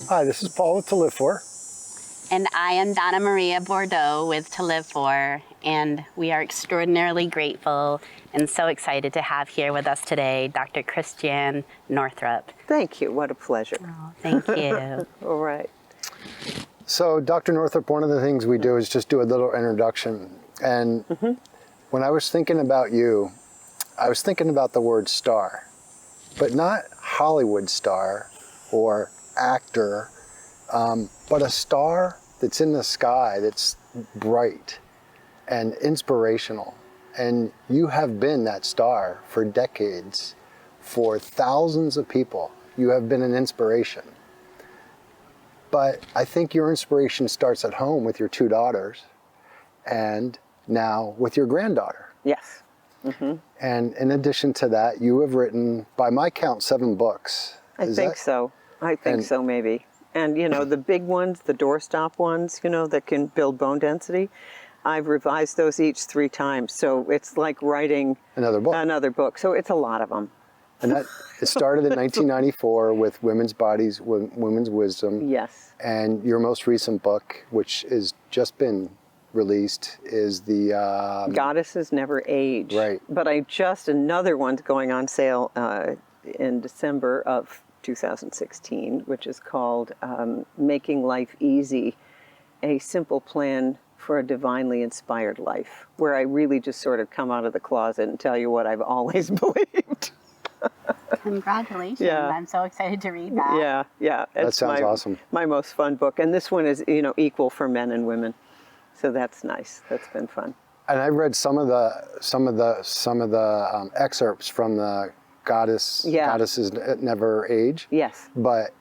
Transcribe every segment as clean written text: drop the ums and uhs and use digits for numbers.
Hi, this is Paul with To Live For. And I am Donna Maria Bordeaux with To Live For, and we are extraordinarily grateful and so excited to have here with us today Dr. Christiane Northrup. Thank you. What a pleasure. Oh, thank you. All right. So, Dr. Northrup, one of the things we do is just do a little introduction. And when I was thinking about you, I was thinking about the word star, but not Hollywood star or actor, but a star that's in the sky, that's bright and inspirational. And you have been that star for decades. For thousands of people, you have been an inspiration. But I think your inspiration starts at home with your two daughters and now with your granddaughter. Yes. And in addition to that, you have written, by my count, 7 books. I think so. I think so, maybe. And, you know, the big ones, the doorstop ones, you know, that can build bone density, I've revised those each 3 times. So it's like writing Another book. Another book. So it's a lot of them. And that it started in 1994 with Women's Bodies, Women's Wisdom. Yes. And your most recent book, which has just been released, is the... Goddesses Never Age. Right. But another one's going on sale in December of 2016, which is called Making Life Easy, a simple plan for a divinely inspired life, where I really just sort of come out of the closet and tell you what I've always believed. Congratulations. Yeah. I'm so excited to read that. Yeah. That sounds awesome. My most fun book. And this one is, you know, equal for men and women. So that's nice. That's been fun. And I read some of the excerpts from the Goddesses Never Age. Yes. But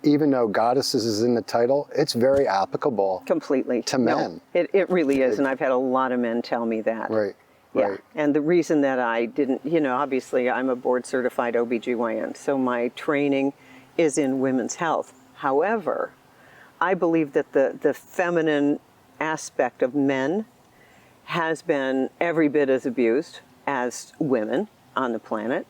even though Goddesses is in the title, it's very applicable. Completely. To men. No, it really is. And I've had a lot of men tell me that. Right. Yeah. Right. And the reason that I didn't, you know, obviously I'm a board certified OBGYN, so my training is in women's health. However, I believe that the feminine aspect of men has been every bit as abused as women on the planet.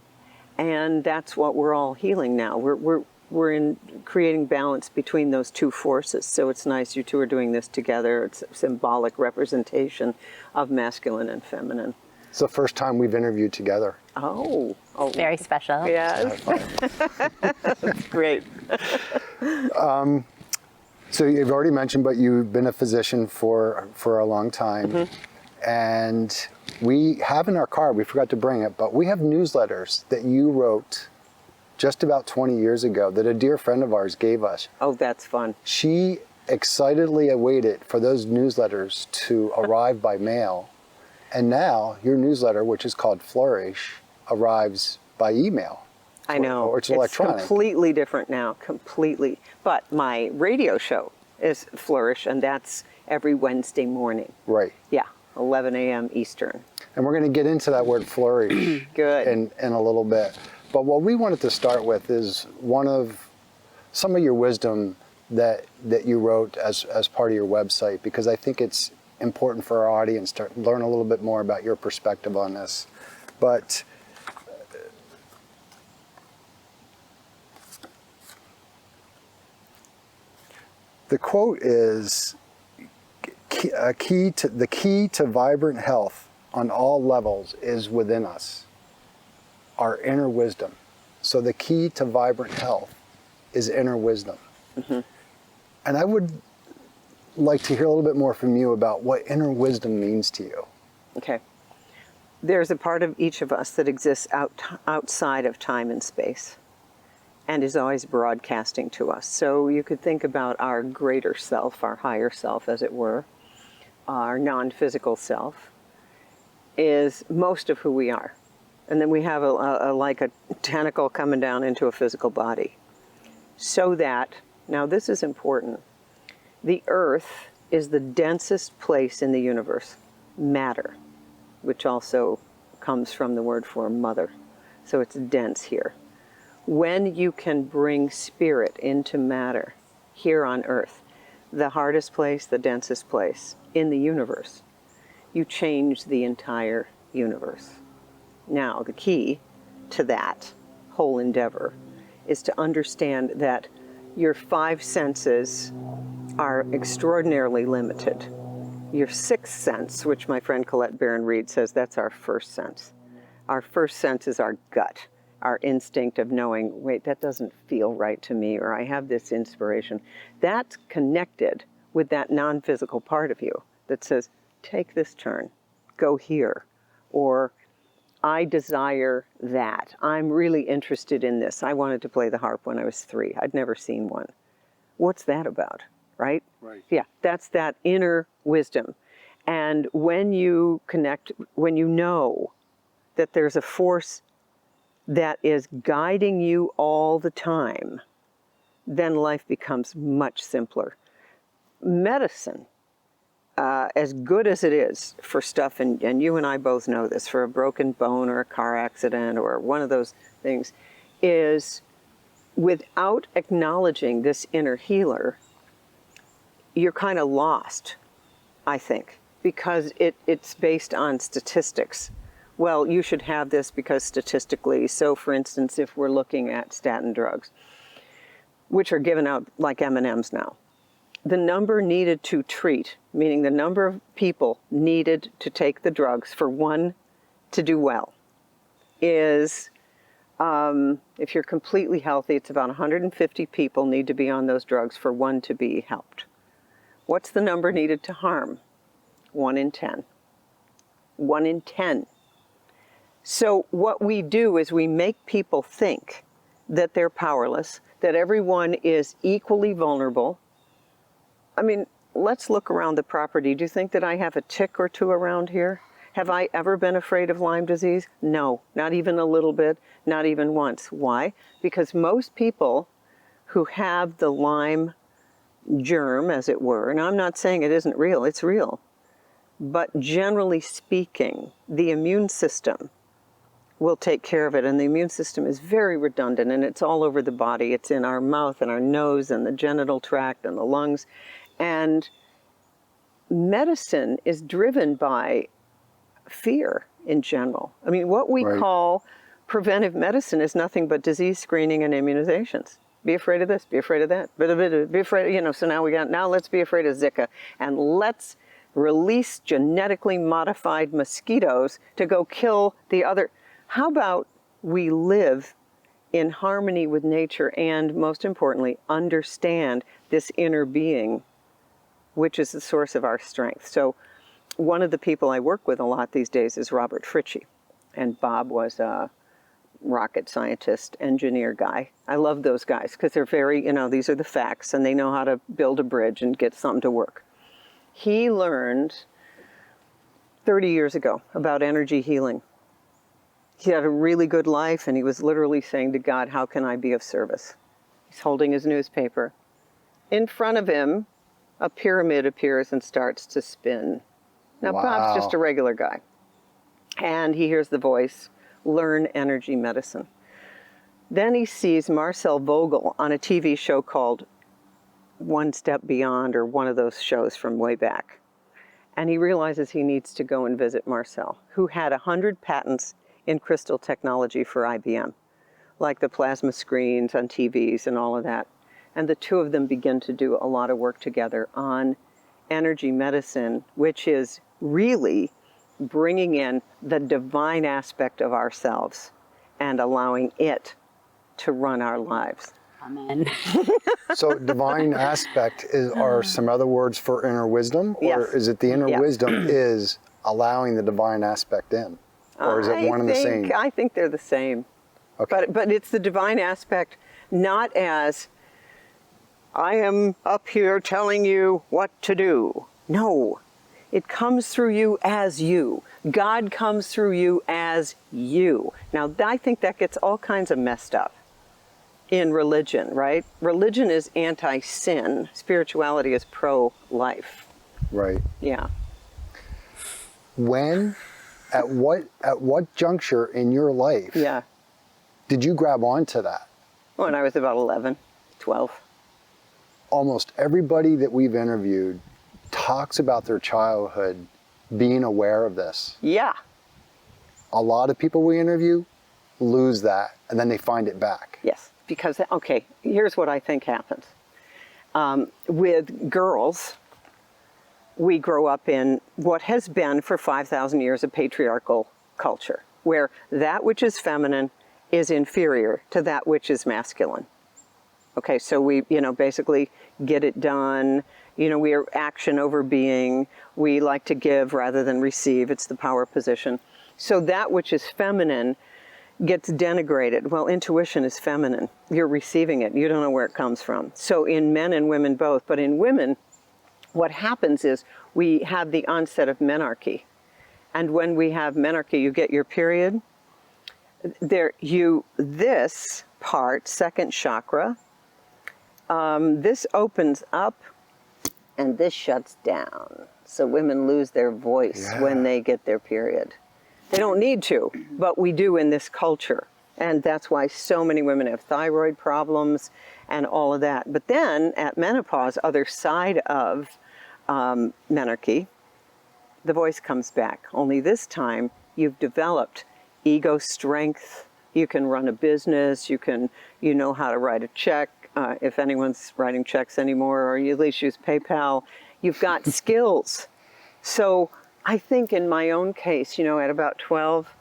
And that's what we're all healing now. We're in creating balance between those two forces. So it's nice you two are doing this together. It's a symbolic representation of masculine and feminine. It's the first time we've interviewed together. Oh. Very special. Yes. That's great. So you've already mentioned, but you've been a physician for a long time. And we have in our car, we forgot to bring it, but we have newsletters that you wrote just about 20 years ago that a dear friend of ours gave us. Oh, that's fun. She excitedly awaited for those newsletters to arrive by mail. And now your newsletter, which is called Flourish, arrives by email. I know. Or it's electronic. It's completely different now, completely. But my radio show is Flourish, and that's every Wednesday morning. Right. Yeah, 11 a.m. Eastern. And we're going to get into that word flourish Good. in a little bit. But what we wanted to start with is some of your wisdom that you wrote as part of your website, because I think it's important for our audience to learn a little bit more about your perspective on this. But the quote is, the key to vibrant health on all levels is within us, our inner wisdom. So the key to vibrant health is inner wisdom. And I would like to hear a little bit more from you about what inner wisdom means to you. Okay. There's a part of each of us that exists outside of time and space and is always broadcasting to us. So you could think about our greater self, our higher self, as it were, our non-physical self, is most of who we are. And then we have like a tentacle coming down into a physical body. So that, now this is important, the earth is the densest place in the universe, matter, which also comes from the word for mother. So it's dense here. When you can bring spirit into matter here on earth, the hardest place, the densest place in the universe, you change the entire universe. Now, the key to that whole endeavor is to understand that your 5 senses are extraordinarily limited. Your 6th sense, which my friend Colette Barron-Reed says that's our first sense. Our first sense is our gut, our instinct of knowing, wait, that doesn't feel right to me, or I have this inspiration. That's connected with that non-physical part of you that says, take this turn, go here, or I desire that. I'm really interested in this. I wanted to play the harp when I was 3. I'd never seen one. What's that about, right? Right. Yeah, that's that inner wisdom. And when you connect, when you know that there's a force that is guiding you all the time, then life becomes much simpler. Medicine, as good as it is for stuff, and you and I both know this, for a broken bone or a car accident or one of those things, is without acknowledging this inner healer, you're kind of lost, I think, because it's based on statistics. Well, you should have this because statistically, so for instance, if we're looking at statin drugs, which are given out like M&Ms now, the number needed to treat, meaning the number of people needed to take the drugs for one to do well, is, if you're completely healthy, it's about 150 people need to be on those drugs for one to be helped. What's the number needed to harm? 1 in 10. 1 in 10. So what we do is we make people think that they're powerless, that everyone is equally vulnerable. I mean, let's look around the property. Do you think that I have a tick or two around here? Have I ever been afraid of Lyme disease? No, not even a little bit, not even once. Why? Because most people who have the Lyme germ, as it were, and I'm not saying it isn't real, it's real, but generally speaking, the immune system will take care of it, and the immune system is very redundant, and it's all over the body. It's in our mouth and our nose and the genital tract and the lungs. And medicine is driven by fear in general. I mean, what we call preventive medicine is nothing but disease screening and immunizations. Be afraid of this, be afraid of that, be afraid, you know, so now let's be afraid of Zika, and let's release genetically modified mosquitoes to go kill the other. How about we live in harmony with nature and, most importantly, understand this inner being, which is the source of our strength. So one of the people I work with a lot these days is Robert Ritchie. And Bob was a rocket scientist, engineer guy. I love those guys because they're very, you know, these are the facts, and they know how to build a bridge and get something to work. He learned 30 years ago about energy healing. He had a really good life, and he was literally saying to God, how can I be of service? He's holding his newspaper. In front of him, a pyramid appears and starts to spin. Now, Wow. Bob's just a regular guy. And he hears the voice, learn energy medicine. Then he sees Marcel Vogel on a TV show called One Step Beyond, or one of those shows from way back. And he realizes he needs to go and visit Marcel, who had 100 patents in crystal technology for IBM, like the plasma screens on TVs and all of that. And the two of them begin to do a lot of work together on energy medicine, which is really bringing in the divine aspect of ourselves and allowing it to run our lives. Amen. So divine aspect are some other words for inner wisdom? Or Yes. is it the inner Yeah. wisdom is allowing the divine aspect in? Or is it one and the same? I think they're the same. Okay. But it's the divine aspect, not as I am up here telling you what to do. No, it comes through you as you. God comes through you as you. Now, I think that gets all kinds of messed up in religion, right? Religion is anti-sin. Spirituality is pro-life. Right. Yeah. When, at what juncture in your life Yeah. did you grab onto that? When I was about 11, 12. Almost everybody that we've interviewed talks about their childhood being aware of this. Yeah. A lot of people we interview lose that, and then they find it back. Yes. because, okay, here's what I think happens. With girls, we grow up in what has been for 5,000 years a patriarchal culture, where that which is feminine is inferior to that which is masculine. Okay, so we, basically get it done. We are action over being. We like to give rather than receive. It's the power position. So that which is feminine gets denigrated. Well, intuition is feminine. You're receiving it. You don't know where it comes from. So in men and women both, but in women, what happens is we have the onset of menarche. And when we have menarche, you get your period. This part, second chakra, this opens up and this shuts down. So women lose their voice when they get their period. They don't need to, but we do in this culture. And that's why so many women have thyroid problems and all of that. But then at menopause, other side of menarche, the voice comes back. Only this time you've developed ego strength. You can run a business. You know how to write a check. If anyone's writing checks anymore, or you at least use PayPal, you've got skills. So I think in my own case, at about 12,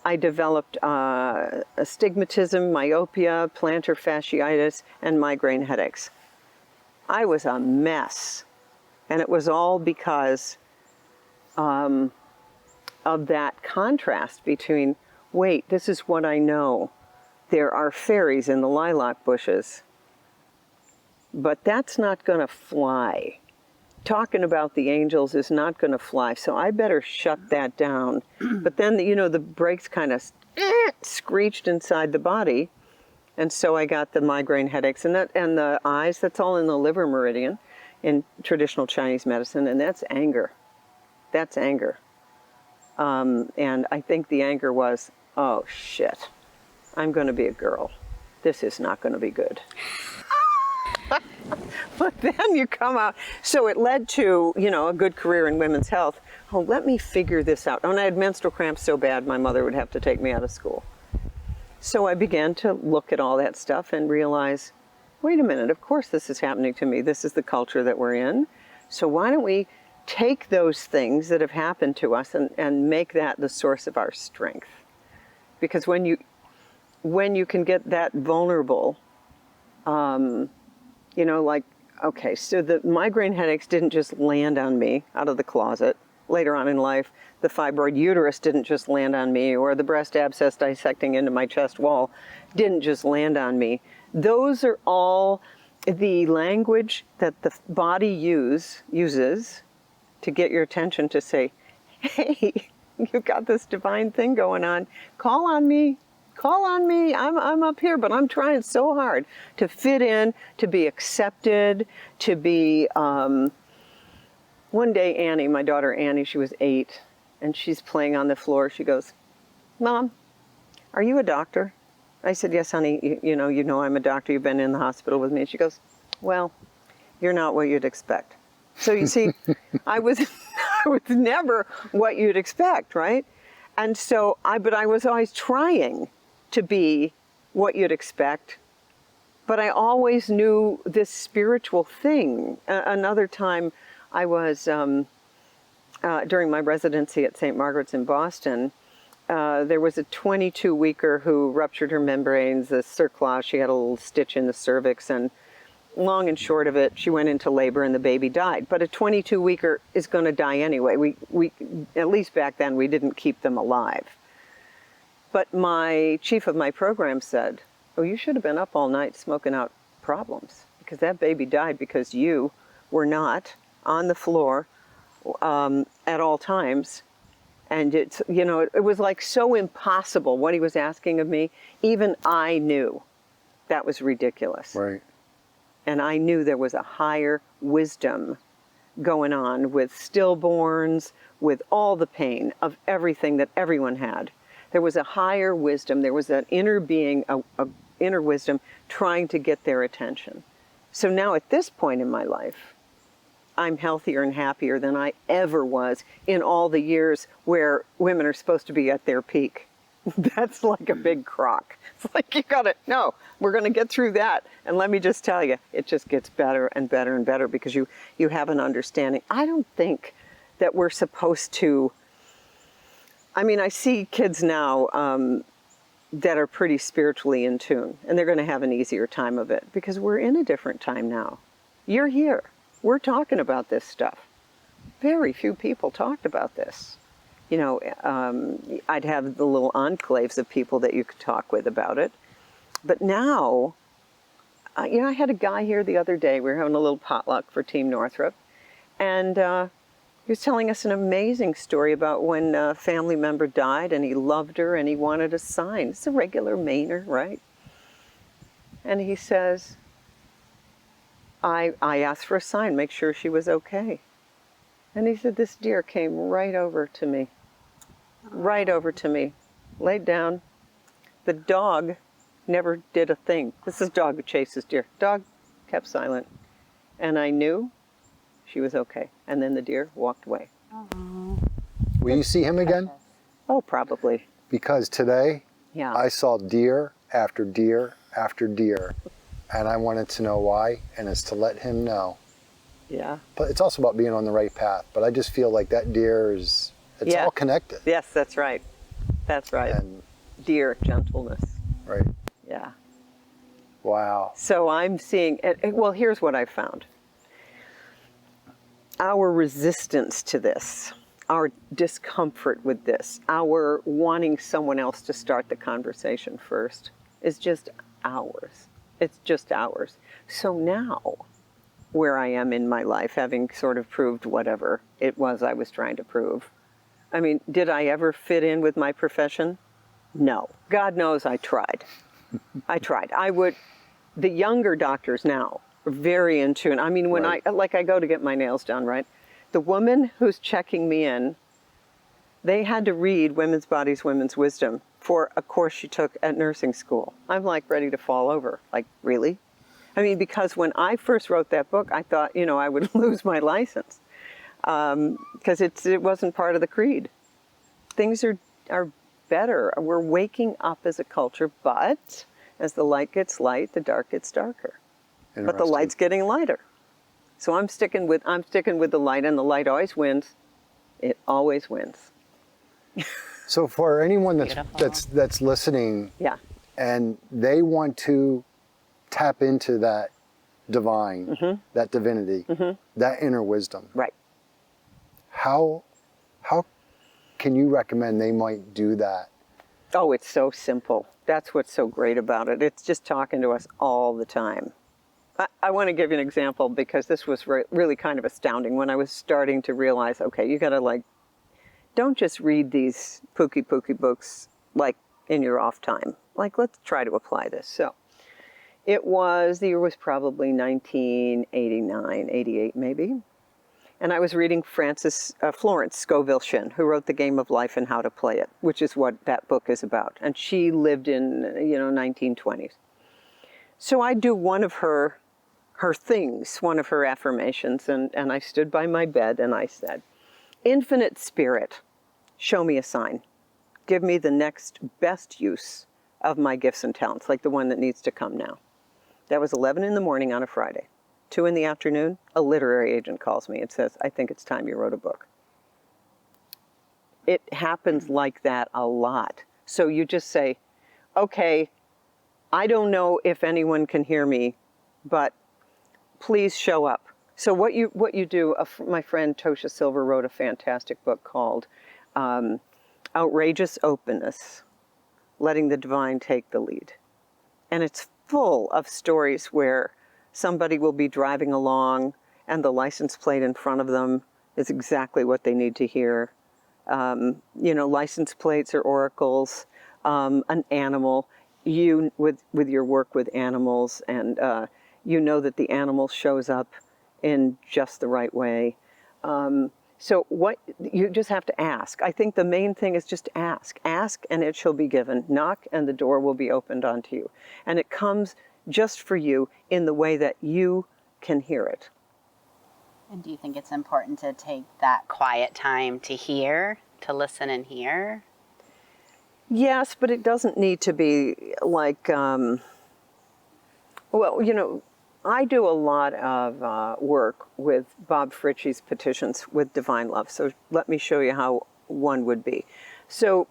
I developed astigmatism, myopia, plantar fasciitis, and migraine headaches. I was a mess. And it was all because of that contrast between, wait, this is what I know. There are fairies in the lilac bushes. But that's not going to fly. Talking about the angels is not going to fly, so I better shut that down. But then, the brakes kind of screeched inside the body, and so I got the migraine headaches. And the eyes, that's all in the liver meridian in traditional Chinese medicine, and that's anger. That's anger. And I think the anger was, oh, shit, I'm going to be a girl. This is not going to be good. But then you come out. So it led to, a good career in women's health. Oh, let me figure this out. And I had menstrual cramps so bad, my mother would have to take me out of school. So I began to look at all that stuff and realize, wait a minute, of course this is happening to me. This is the culture that we're in. So why don't we take those things that have happened to us and make that the source of our strength? Because when you can get that vulnerable, okay, so the migraine headaches didn't just land on me out of the closet. Later on in life, the fibroid uterus didn't just land on me, or the breast abscess dissecting into my chest wall didn't just land on me. Those are all the language that the body uses to get your attention to say, hey, you've got this divine thing going on. Call on me. Call on me. I'm up here, but I'm trying so hard to fit in, to be accepted, to be... One day, Annie, my daughter Annie, she was 8, and she's playing on the floor. She goes, Mom, are you a doctor? I said, yes, honey, you know I'm a doctor. You've been in the hospital with me. And she goes, well, you're not what you'd expect. So you see, I was never what you'd expect, right? And so, but I was always trying to be what you'd expect. But I always knew this spiritual thing. Another time, I was, during my residency at St. Margaret's in Boston, there was a 22-weeker who ruptured her membranes, the cerclage. She had a little stitch in the cervix, and long and short of it, she went into labor and the baby died. But a 22-weeker is going to die anyway. We, at least back then, we didn't keep them alive. But my chief of my program said, oh, you should have been up all night smoking out problems, because that baby died because you were not on the floor at all times. And it's, it was like so impossible what he was asking of me. Even I knew that was ridiculous. Right. And I knew there was a higher wisdom going on with stillborns, with all the pain of everything that everyone had. There was a higher wisdom. There was an inner being, a inner wisdom trying to get their attention. So now at this point in my life, I'm healthier and happier than I ever was in all the years where women are supposed to be at their peak. That's like a big crock. It's like no, we're going to get through that. And let me just tell you, it just gets better and better and better because you have an understanding. I don't think that we're supposed to, I mean, I see kids now that are pretty spiritually in tune, and they're going to have an easier time of it because we're in a different time now. You're here. We're talking about this stuff. Very few people talked about this. You know, I'd have the little enclaves of people that you could talk with about it. But now, you know, I had a guy here the other day. We were having a little potluck for Team Northrup. And he was telling us an amazing story about when a family member died and he loved her and he wanted a sign. It's a regular Mainer, right? And he says, I asked for a sign, make sure she was okay. And he said, this deer came right over to me. Right over to me, laid down. The dog never did a thing. This is a dog who chases deer. Dog kept silent. And I knew she was okay. And then the deer walked away. Will you see him again? Oh, probably. Because today, Yeah. I saw deer after deer after deer. And I wanted to know why, and it's to let him know. Yeah. But it's also about being on the right path. But I just feel like that deer is, it's Yeah. all connected. Yes, that's right. That's right. And, Deer, gentleness. right. Yeah. Wow. So I'm seeing, well, here's what I found. Our resistance to this, our discomfort with this, our wanting someone else to start the conversation first is just ours. It's just ours. So now, where I am in my life, having sort of proved whatever it was I was trying to prove, I mean, did I ever fit in with my profession? No. God knows I tried. I tried. The younger doctors now are very in tune. I mean, when Right. I go to get my nails done, right? The woman who's checking me in, they had to read Women's Bodies, Women's Wisdom for a course she took at nursing school. I'm like ready to fall over. Like, really? I mean, because when I first wrote that book, I thought, you know, I would lose my license. Because it wasn't part of the creed. Things are better. We're waking up as a culture, but as the light gets light, the dark gets darker. But the Interesting. light's getting lighter. So I'm sticking with the light, and the light always wins. It always wins. So for anyone Beautiful. that's listening, Yeah. and they want to tap into that divine, that divinity, that inner wisdom, Right. how can you recommend they might do that? Oh, it's so simple. That's what's so great about it. It's just talking to us all the time. I want to give you an example because this was really kind of astounding when I was starting to realize, okay, you got to don't just read these pooky books like in your off time. Like, let's try to apply this. So the year was probably 1989, 88 maybe. And I was reading Florence Scovel Shinn, who wrote The Game of Life and How to Play It, which is what that book is about. And she lived in, 1920s. So I do one of her things, one of her affirmations, and I stood by my bed and I said, Infinite Spirit, show me a sign. Give me the next best use of my gifts and talents, like the one that needs to come now. That was 11 in the morning on a Friday. 2 in the afternoon, a literary agent calls me and says, I think it's time you wrote a book. It happens like that a lot. So you just say, okay, I don't know if anyone can hear me, but please show up. So what you do, my friend Tosha Silver wrote a fantastic book called Outrageous Openness, Letting the Divine Take the Lead. And it's full of stories where somebody will be driving along and the license plate in front of them is exactly what they need to hear. License plates are oracles, an animal, with your work with animals, and that the animal shows up in just the right way. So what you just have to ask. I think the main thing is just ask. Ask and it shall be given. Knock and the door will be opened unto you. And it comes just for you in the way that you can hear it. And do you think it's important to take that quiet time to hear, to listen and hear? Yes, but it doesn't need to be like, well, you know, I do a lot of work with Bob Ritchie's petitions with divine love. So let me show you how one would be. So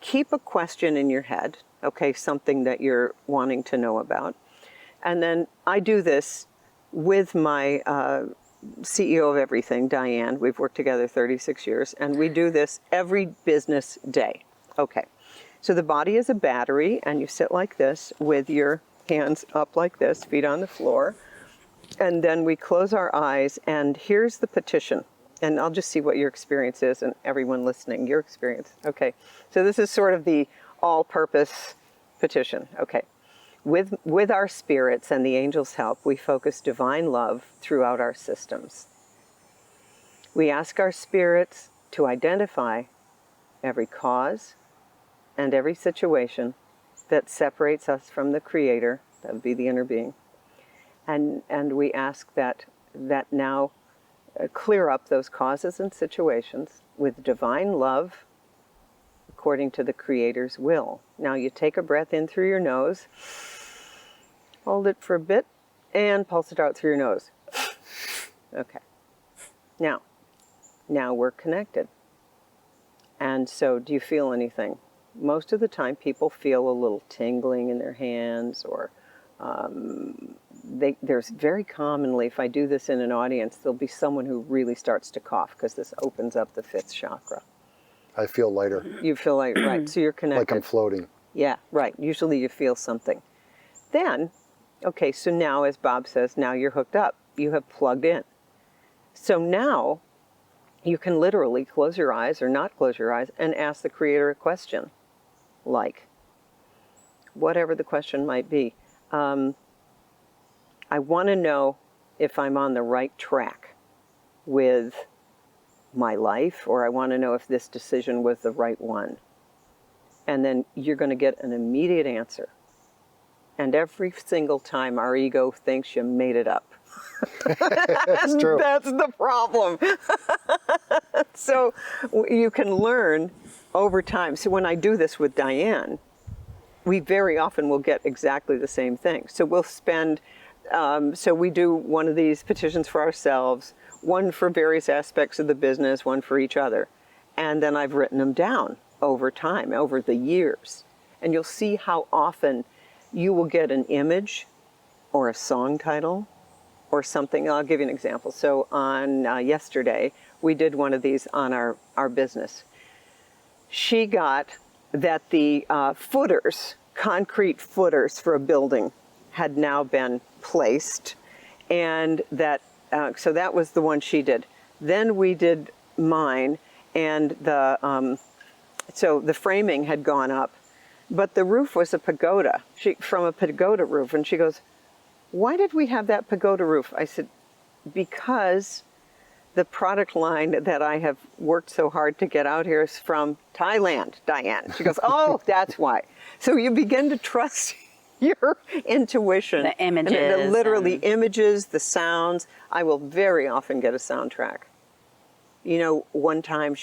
keep a question in your head, okay, something that you're wanting to know about. And then I do this with my CEO of everything, Diane. We've worked together 36 years, and we do this every business day. Okay, so the body is a battery, and you sit like this with your hands up like this, feet on the floor, and then we close our eyes, and here's the petition. And I'll just see what your experience is, and everyone listening, your experience. Okay, so this is sort of the all-purpose petition. Okay. With our spirits and the angels' help, we focus divine love throughout our systems. We ask our spirits to identify every cause and every situation that separates us from the Creator, that would be the inner being, and we ask that now clear up those causes and situations with divine love according to the Creator's will. Now you take a breath in through your nose, hold it for a bit, and pulse it out through your nose. Okay. Now we're connected. And so do you feel anything? Most of the time people feel a little tingling in their hands, or there's very commonly, if I do this in an audience, there'll be someone who really starts to cough because this opens up the 5th chakra. I feel lighter. You feel like, right, so you're connected. Like I'm floating. Yeah, right. Usually you feel something. Then, okay, so now, as Bob says, now you're hooked up. You have plugged in. So now you can literally close your eyes or not close your eyes and ask the Creator a question, like, whatever the question might be. I want to know if I'm on the right track with my life, or I want to know if this decision was the right one. And then you're going to get an immediate answer. And every single time our ego thinks you made it up. That's true. That's the problem. So you can learn over time. So when I do this with Diane, we very often will get exactly the same thing. So we'll spend, so we do one of these petitions for ourselves, one for various aspects of the business, one for each other. And then I've written them down over time, over the years. And you'll see how often you will get an image or a song title or something. I'll give you an example. So on yesterday, we did one of these on our business. She got that the footers, concrete footers for a building had now been placed, and that so that was the one she did. Then we did mine, and so the framing had gone up, but the roof was a pagoda, from a pagoda roof. And she goes, why did we have that pagoda roof? I said, because the product line that I have worked so hard to get out here is from Thailand, Diane. She goes, oh, that's why. So you begin to trust your intuition. The images. And literally images, the sounds. I will very often get a soundtrack. You know, one time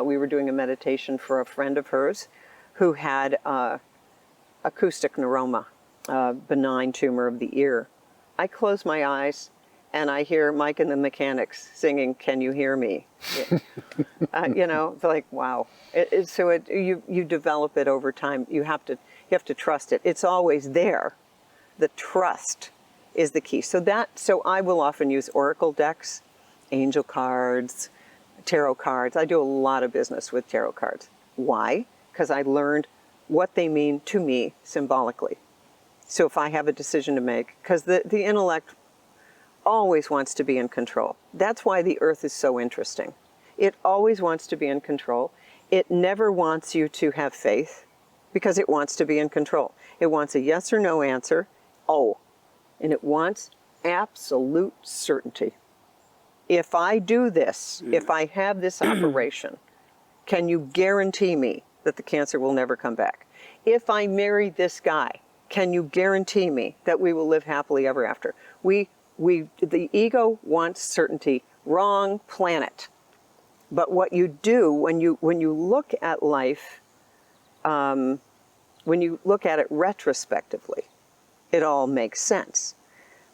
we were doing a meditation for a friend of hers who had acoustic neuroma, a benign tumor of the ear. I close my eyes and I hear Mike and the Mechanics singing, "Can You Hear Me?" You know, it's like, wow. You develop it over time. You have to trust it. It's always there. The trust is the key. So I will often use oracle decks, angel cards, tarot cards. I do a lot of business with tarot cards. Why? Because I learned what they mean to me symbolically. So if I have a decision to make, because the intellect always wants to be in control. That's why the earth is so interesting. It always wants to be in control. It never wants you to have faith because it wants to be in control. It wants a yes or no answer, and it wants absolute certainty. If I do this, if I have this operation, can you guarantee me that the cancer will never come back? If I marry this guy, can you guarantee me that we will live happily ever after? The ego wants certainty. Wrong planet. But what you do when you look at life when you look at it retrospectively, it all makes sense.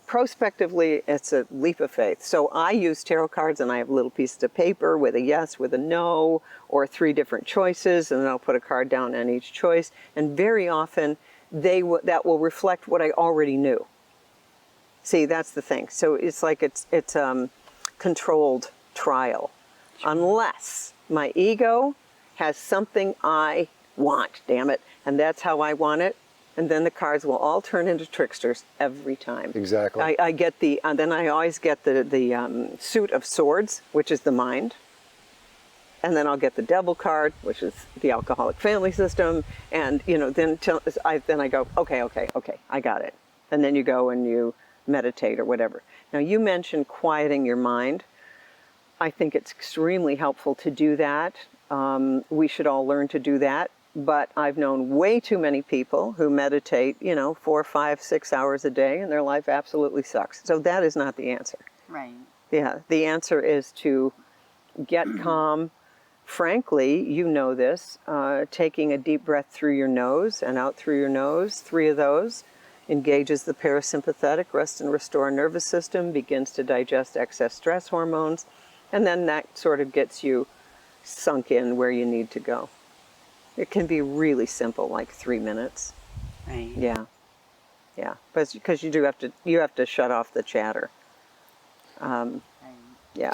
Prospectively, it's a leap of faith. So I use tarot cards, and I have little pieces of paper with a yes, with a no, or 3 different choices, and then I'll put a card down on each choice. And very often, that will reflect what I already knew. See, that's the thing. So it's like it's controlled trial, unless my ego has something I want. Damn it, and that's how I want it. And then the cards will all turn into tricksters every time. Exactly. I get then I always get the suit of swords, which is the mind. And then I'll get the devil card, which is the alcoholic family system. And, then I go, okay, I got it. And then you go and you meditate or whatever. Now, you mentioned quieting your mind. I think it's extremely helpful to do that. We should all learn to do that. But I've known way too many people who meditate, 4, 5, 6 hours a day, and their life absolutely sucks. So that is not the answer. Right. Yeah, the answer is to get calm. Frankly, you know this, taking a deep breath through your nose and out through your nose, 3 of those, engages the parasympathetic rest and restore nervous system, begins to digest excess stress hormones, and then that sort of gets you sunk in where you need to go. It can be really simple, like 3 minutes. Right. Yeah, because you have to shut off the chatter. Yeah.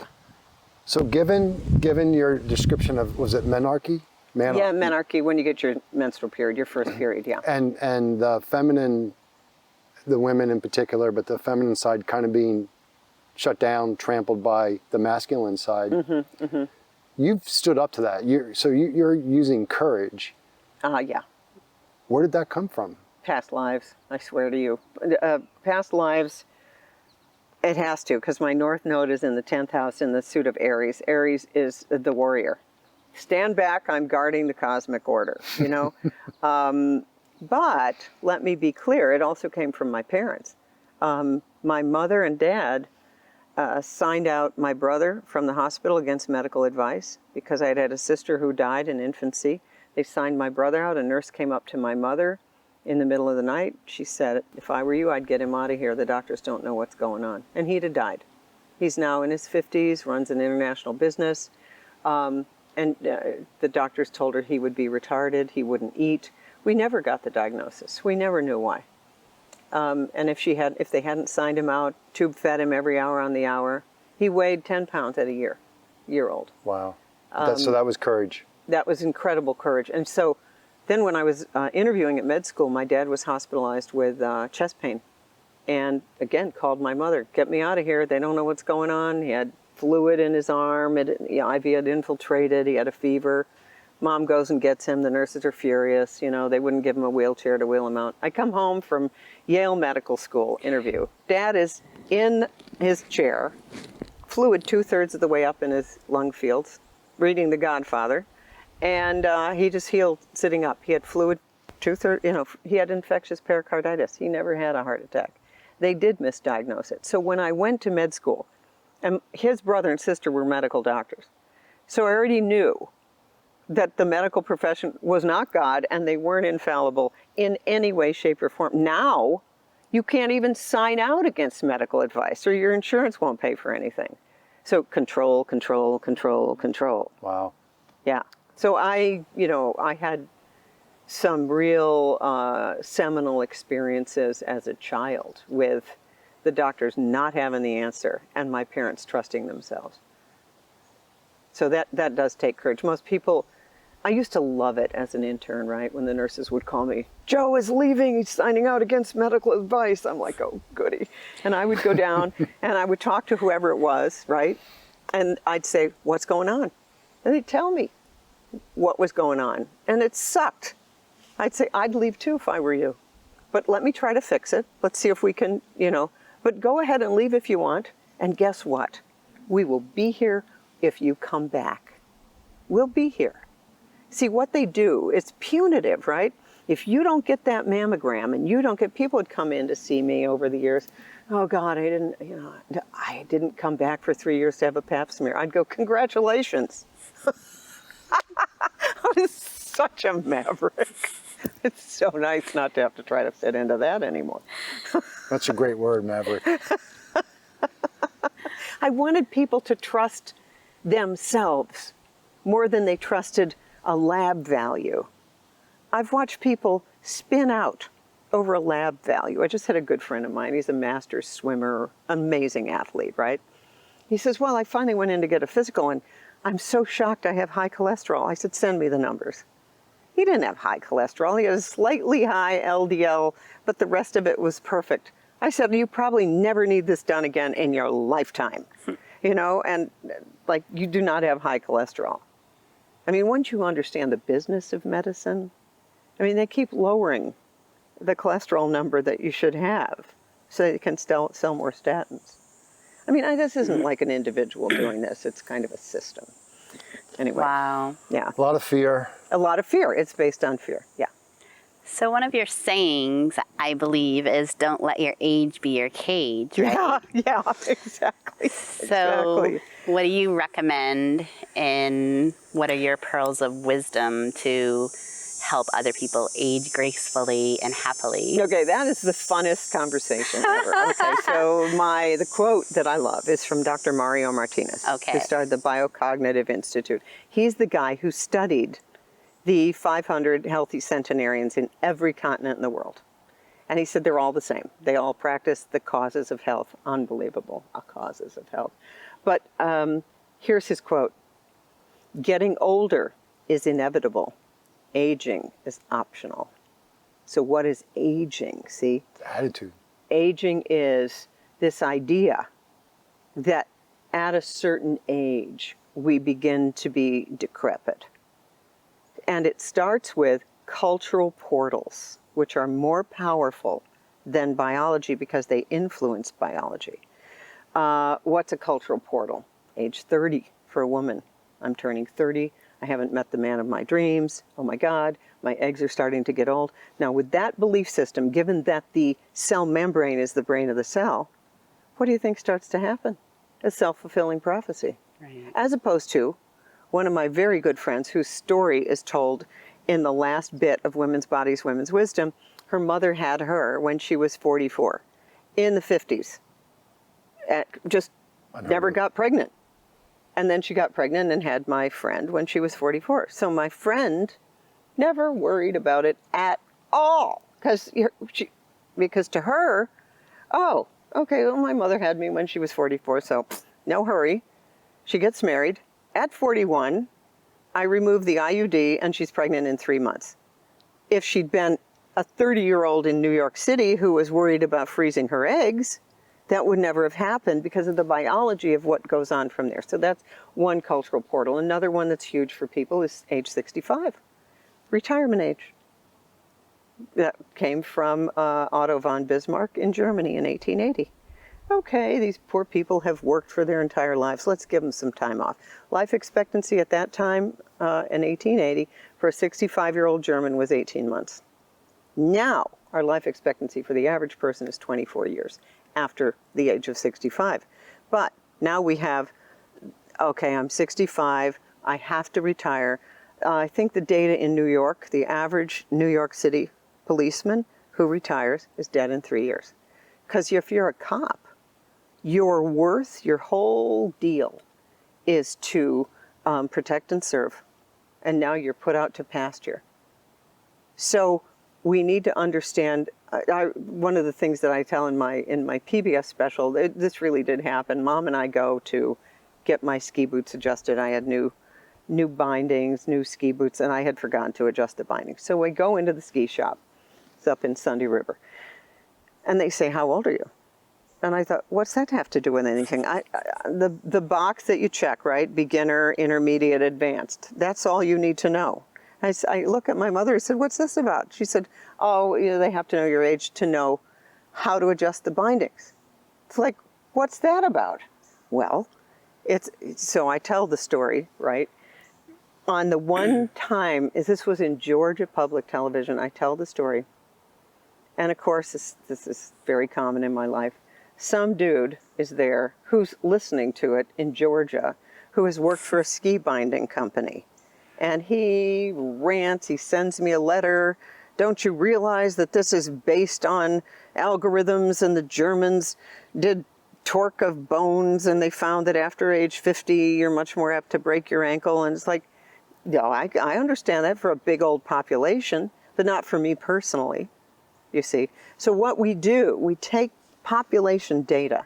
So given your description of, was it menarche? Yeah, menarche, when you get your menstrual period, your first period, yeah. And the feminine, the women in particular, but the feminine side kind of being shut down, trampled by the masculine side. Mm-hmm, mm-hmm. You've stood up to that. You're using courage. Yeah. Where did that come from? Past lives, I swear to you. Past lives, it has to, because my North Node is in the 10th house in the suit of Aries. Aries is the warrior. Stand back, I'm guarding the cosmic order, But let me be clear, it also came from my parents. My mother and dad signed out my brother from the hospital against medical advice because I had a sister who died in infancy. They signed my brother out. A nurse came up to my mother in the middle of the night. She said, if I were you, I'd get him out of here. The doctors don't know what's going on. And he'd have died. He's now in his 50s, runs an international business. And the doctors told her he would be retarded, he wouldn't eat. We never got the diagnosis. We never knew why. And if they hadn't signed him out, tube fed him every hour on the hour, he weighed 10 pounds at a year old. Wow. So that was courage. That was incredible courage. And so then when I was interviewing at med school, my dad was hospitalized with chest pain. And again, called my mother, get me out of here. They don't know what's going on. He had fluid in his arm. IV had infiltrated. He had a fever. Mom goes and gets him. The nurses are furious. They wouldn't give him a wheelchair to wheel him out. I come home from Yale Medical School interview. Dad is in his chair, fluid 2/3 of the way up in his lung fields, reading The Godfather, and he just healed sitting up. He had fluid 2/3, he had infectious pericarditis. He never had a heart attack. They did misdiagnose it. So when I went to med school, and his brother and sister were medical doctors, so I already knew that the medical profession was not God and they weren't infallible in any way, shape, or form. Now, you can't even sign out against medical advice or your insurance won't pay for anything. So control, control, control, control. Wow. Yeah. So I had some real seminal experiences as a child with the doctors not having the answer and my parents trusting themselves. So that does take courage. Most people, I used to love it as an intern, right? When the nurses would call me, Joe is leaving, he's signing out against medical advice. I'm like, oh, goody. And I would go down and I would talk to whoever it was, right? And I'd say, what's going on? And they'd tell me what was going on. And it sucked. I'd say, I'd leave too if I were you. But let me try to fix it. Let's see if we can, but go ahead and leave if you want. And guess what? We will be here if you come back. We'll be here. See, what they do, it's punitive, right? If you don't get that mammogram and you don't get, people would come in to see me over the years. Oh God, I didn't come back for 3 years to have a pap smear. I'd go, congratulations. I was such a maverick. It's so nice not to have to try to fit into that anymore. That's a great word, maverick. I wanted people to trust themselves more than they trusted a lab value. I've watched people spin out over a lab value. I just had a good friend of mine. He's a master's swimmer, amazing athlete, right? He says, well, I finally went in to get a physical and I'm so shocked I have high cholesterol. I said, send me the numbers. He didn't have high cholesterol. He had a slightly high LDL, but the rest of it was perfect. I said, you probably never need this done again in your lifetime. You know, and like, you do not have high cholesterol. I mean, once you understand the business of medicine, I mean, they keep lowering the cholesterol number that you should have so you can sell more statins. I mean, this isn't like an individual doing this. It's kind of a system. Anyway. Wow. Yeah. A lot of fear. A lot of fear. It's based on fear. Yeah. So one of your sayings, I believe, is don't let your age be your cage, right? Yeah, exactly. So what do you recommend and what are your pearls of wisdom to help other people age gracefully and happily? Okay, that is the funnest conversation ever. Okay, so the quote that I love is from Dr. Mario Martinez, who started the Biocognitive Institute. He's the guy who studied the 500 healthy centenarians in every continent in the world. And he said they're all the same. They all practice the causes of health. Unbelievable, causes of health. But here's his quote. Getting older is inevitable. Aging is optional. So what is aging, see? Attitude. Aging is this idea that at a certain age, we begin to be decrepit. And it starts with cultural portals, which are more powerful than biology because they influence biology. What's a cultural portal? Age 30 for a woman. I'm turning 30. I haven't met the man of my dreams. Oh my God, my eggs are starting to get old. Now with that belief system, given that the cell membrane is the brain of the cell, what do you think starts to happen? A self-fulfilling prophecy. Right. As opposed to one of my very good friends whose story is told in the last bit of Women's Bodies, Women's Wisdom. Her mother had her when she was 44, in the 50s. Just never got pregnant. And then she got pregnant and had my friend when she was 44. So my friend never worried about it at all. Because to her, oh, okay, well, my mother had me when she was 44, so no hurry. She gets married. At 41, I remove the IUD and she's pregnant in 3 months. If she'd been a 30-year-old in New York City who was worried about freezing her eggs, that would never have happened because of the biology of what goes on from there. So that's one cultural portal. Another one that's huge for people is age 65, retirement age. That came from Otto von Bismarck in Germany in 1880. Okay, these poor people have worked for their entire lives. Let's give them some time off. Life expectancy at that time in 1880 for a 65-year-old German was 18 months. Now, our life expectancy for the average person is 24 years after the age of 65. But now we have, okay, I'm 65, I have to retire. I think the data in New York, the average New York City policeman who retires is dead in 3 years. Because if you're a cop, your worth, your whole deal is to protect and serve. And now you're put out to pasture. So we need to understand, one of the things that I tell in my PBS special, this really did happen. Mom and I go to get my ski boots adjusted. I had new bindings, new ski boots, and I had forgotten to adjust the bindings. So we go into the ski shop. It's up in Sunday River. And they say, how old are you? And I thought, what's that have to do with anything? The box that you check, right? Beginner, intermediate, advanced. That's all you need to know. I look at my mother and said, what's this about? She said, oh, they have to know your age to know how to adjust the bindings. It's like, what's that about? Well, so I tell the story, right? On the one time, this was in Georgia Public Television, I tell the story. And of course, this is very common in my life. Some dude is there who's listening to it in Georgia, who has worked for a ski binding company. And he rants, he sends me a letter. Don't you realize that this is based on algorithms, and the Germans did torque of bones and they found that after age 50 you're much more apt to break your ankle? And it's like, no, I understand that for a big old population, but not for me personally, you see. So what we do, we take population data,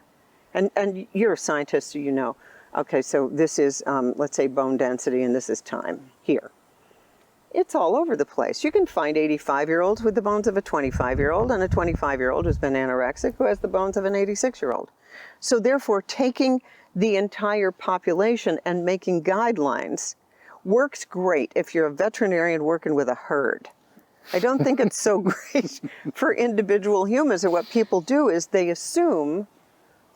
and you're a scientist, so you know, okay, so this is, let's say, bone density, and this is time here. It's all over the place. You can find 85-year-olds with the bones of a 25-year-old, and a 25-year-old who's been anorexic who has the bones of an 86-year-old. So therefore, taking the entire population and making guidelines works great if you're a veterinarian working with a herd. I don't think it's so great for individual humans. And what people do is they assume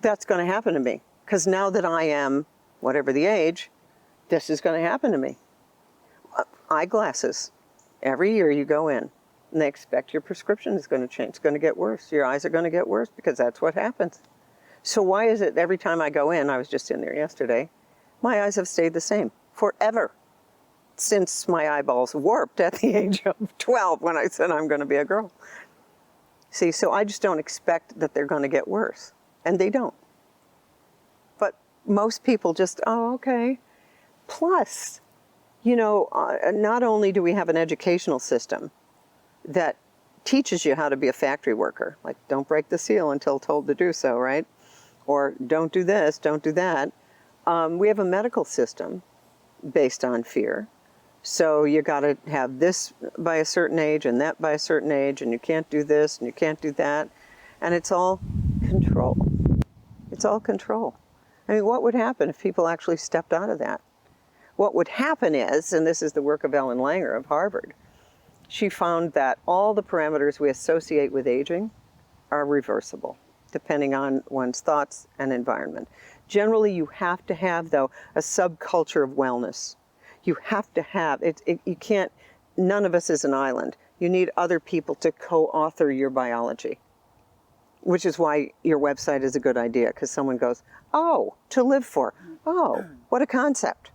that's going to happen to me, because now that I am whatever the age, this is going to happen to me. Eyeglasses. Every year you go in and they expect your prescription is going to change. It's going to get worse. Your eyes are going to get worse because that's what happens. So why is it every time I go in, I was just in there yesterday, my eyes have stayed the same forever since my eyeballs warped at the age of 12 when I said I'm going to be a girl. See, so I just don't expect that they're going to get worse. And they don't. But most people just, oh, okay. Plus, you know, not only do we have an educational system that teaches you how to be a factory worker, like don't break the seal until told to do so, right? Or don't do this, don't do that. We have a medical system based on fear. So you got to have this by a certain age and that by a certain age, and you can't do this and you can't do that. And it's all control. It's all control. I mean, what would happen if people actually stepped out of that? What would happen is, and this is the work of Ellen Langer of Harvard, she found that all the parameters we associate with aging are reversible, depending on one's thoughts and environment. Generally, you have to have, though, a subculture of wellness. You have to have, you can't, none of us is an island. You need other people to co-author your biology, which is why your website is a good idea, because someone goes, oh, to live for. Oh, what a concept.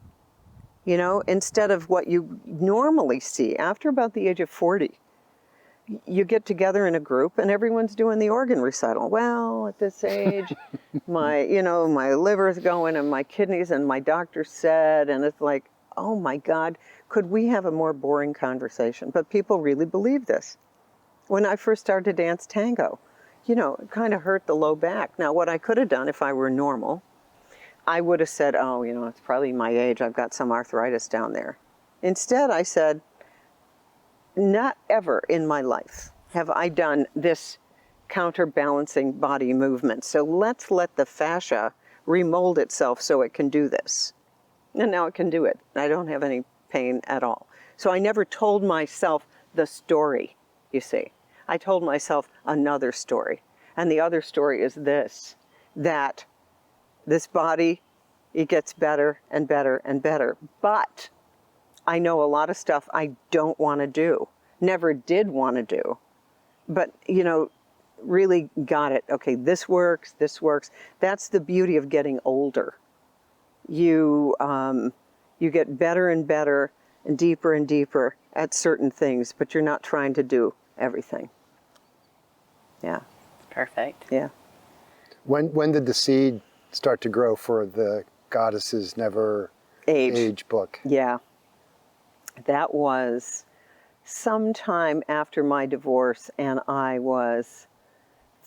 You know, instead of what you normally see after about the age of 40, you get together in a group and everyone's doing the organ recital. Well, at this age, my liver's going and my kidneys and my doctor said, and it's like, oh my God, could we have a more boring conversation? But people really believe this. When I first started to dance tango, you know, it kind of hurt the low back. Now, what I could have done if I were normal, I would have said, oh, you know, it's probably my age. I've got some arthritis down there. Instead, I said, not ever in my life have I done this counterbalancing body movement. So let's let the fascia remold itself so it can do this. And now it can do it. I don't have any pain at all. So I never told myself the story, you see. I told myself another story. And the other story is this, that this body, it gets better and better and better. But I know a lot of stuff I don't want to do, never did want to do. But, you know, really got it. Okay, this works, this works. That's the beauty of getting older. You get better and better and deeper at certain things, but you're not trying to do everything. Yeah. Perfect. Yeah. When did the seed start to grow for the Goddesses Never Age book? Yeah. That was sometime after my divorce, and I was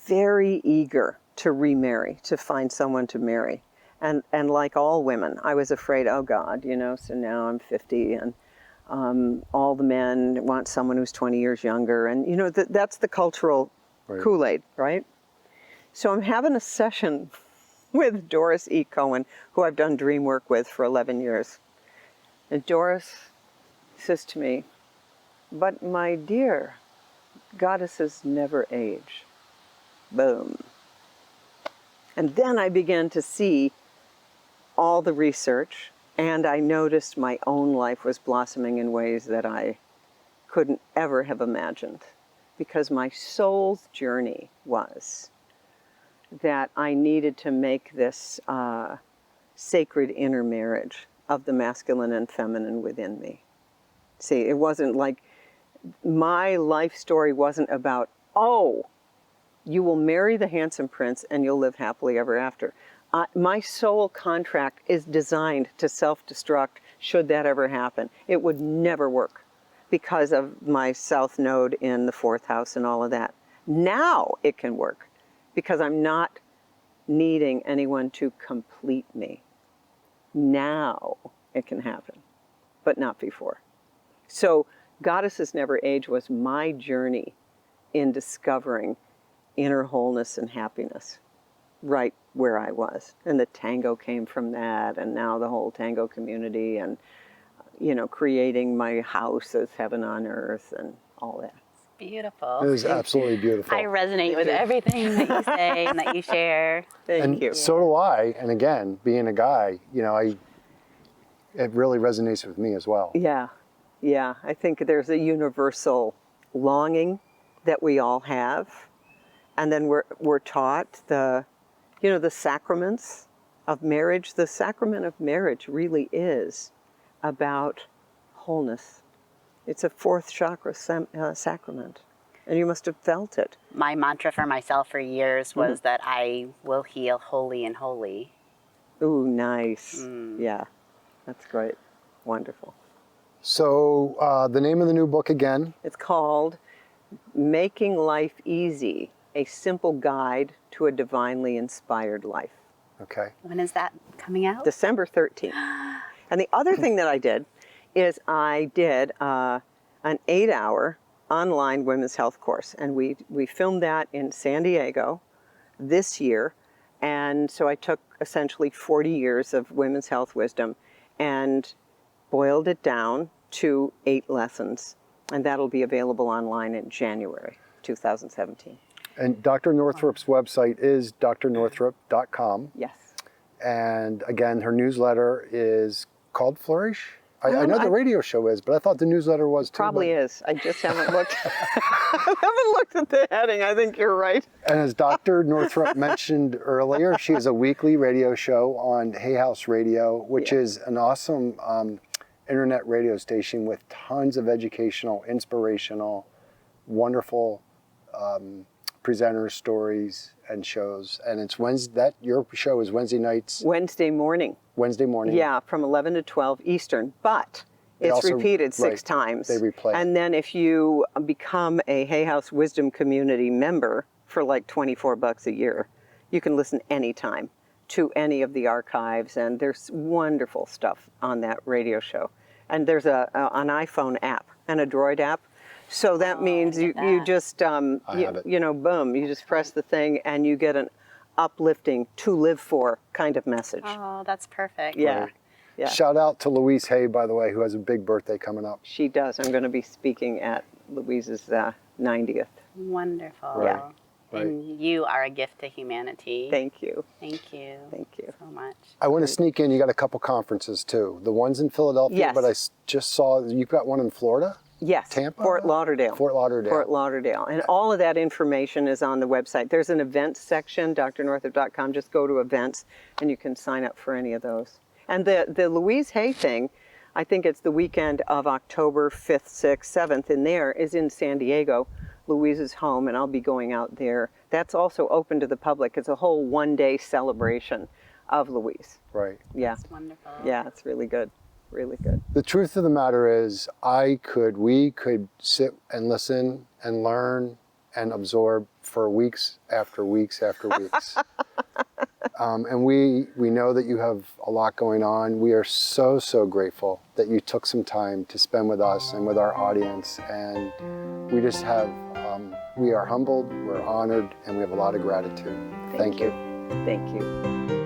very eager to remarry, to find someone to marry. And like all women, I was afraid, oh God, you know, so now I'm 50 and all the men want someone who's 20 years younger. And, you know, that's the cultural Kool-Aid, right? So I'm having a session with Doris E. Cohen, who I've done dream work with for 11 years. And Doris says to me, but my dear, goddesses never age. Boom. And then I began to see all the research, and I noticed my own life was blossoming in ways that I couldn't ever have imagined, because my soul's journey was that I needed to make this sacred inner marriage of the masculine and feminine within me. See, it wasn't like, my life story wasn't about, oh, you will marry the handsome prince and you'll live happily ever after. My soul contract is designed to self-destruct should that ever happen. It would never work because of my south node in the 4th house and all of that. Now it can work because I'm not needing anyone to complete me. Now it can happen, but not before. So Goddesses Never Age was my journey in discovering inner wholeness and happiness right where I was. And the tango came from that, and now the whole tango community, and, you know, creating my house as heaven on earth and all that. Beautiful. It was absolutely beautiful. I resonate with everything that you say and that you share. Thank you. So do I. And again, being a guy, you know, it really resonates with me as well. Yeah, yeah. I think there's a universal longing that we all have. And then we're taught the sacraments of marriage. The sacrament of marriage really is about wholeness. It's a 4th chakra sacrament, and you must have felt it. My mantra for myself for years was that I will heal wholly and holy. Ooh, nice. Yeah, that's great. Wonderful. So the name of the new book again? It's called Making Life Easy, a Simple Guide to a Divinely Inspired Life. Okay. When is that coming out? December 13th. And the other thing that I did is I did an 8-hour online women's health course. And we filmed that in San Diego this year. And so I took essentially 40 years of women's health wisdom and boiled it down to 8 lessons. And that'll be available online in January 2017. And Dr. Northrup's website is drnorthrup.com. Yes. And again, her newsletter is called Flourish. I know the radio show is, but I thought the newsletter was too. Probably is. I just haven't looked. I haven't looked at the heading. I think you're right. And as Dr. Northrup mentioned earlier, she has a weekly radio show on Hay House Radio, which is an awesome internet radio station with tons of educational, inspirational, wonderful presenters, stories, and shows. And it's Wednesday. Your show is Wednesday nights. Wednesday morning. Wednesday morning. Yeah, from 11 to 12 Eastern. But it's also, repeated 6 times. They replay. And then if you become a Hay House Wisdom Community member for like $24 a year, you can listen anytime to any of the archives. And there's wonderful stuff on that radio show. And there's an iPhone app and a Droid app. So that means you just, boom, you just press the thing and you get an uplifting, to live for kind of message. Oh, that's perfect. Yeah. Yeah. Shout out to Louise Hay, by the way, who has a big birthday coming up. She does. I'm going to be speaking at Louise's 90th. Wonderful. Yeah. And you are a gift to humanity. Thank you. Thank you. Thank you. So much. I want to sneak in, you got a couple conferences too. The ones in Philadelphia, Yes. but I just saw you've got one in Florida? Yes. Tampa? Fort Lauderdale. Fort Lauderdale. Fort Lauderdale. And all of that information is on the website. There's an events section, drnorthrup.com. Just go to events and you can sign up for any of those. And the Louise Hay thing, I think it's the weekend of October 5th, 6th, 7th in there, is in San Diego, Louise's home, and I'll be going out there. That's also open to the public. It's a whole one-day celebration of Louise. Right. Yeah. That's wonderful. Yeah, it's really good. Really good. The truth of the matter is, we could sit and listen and learn and absorb for weeks after weeks after weeks. And we know that you have a lot going on. We are so, so grateful that you took some time to spend with us and with our audience. And we just have, we are humbled, we're honored, and we have a lot of gratitude. Thank you. Thank you.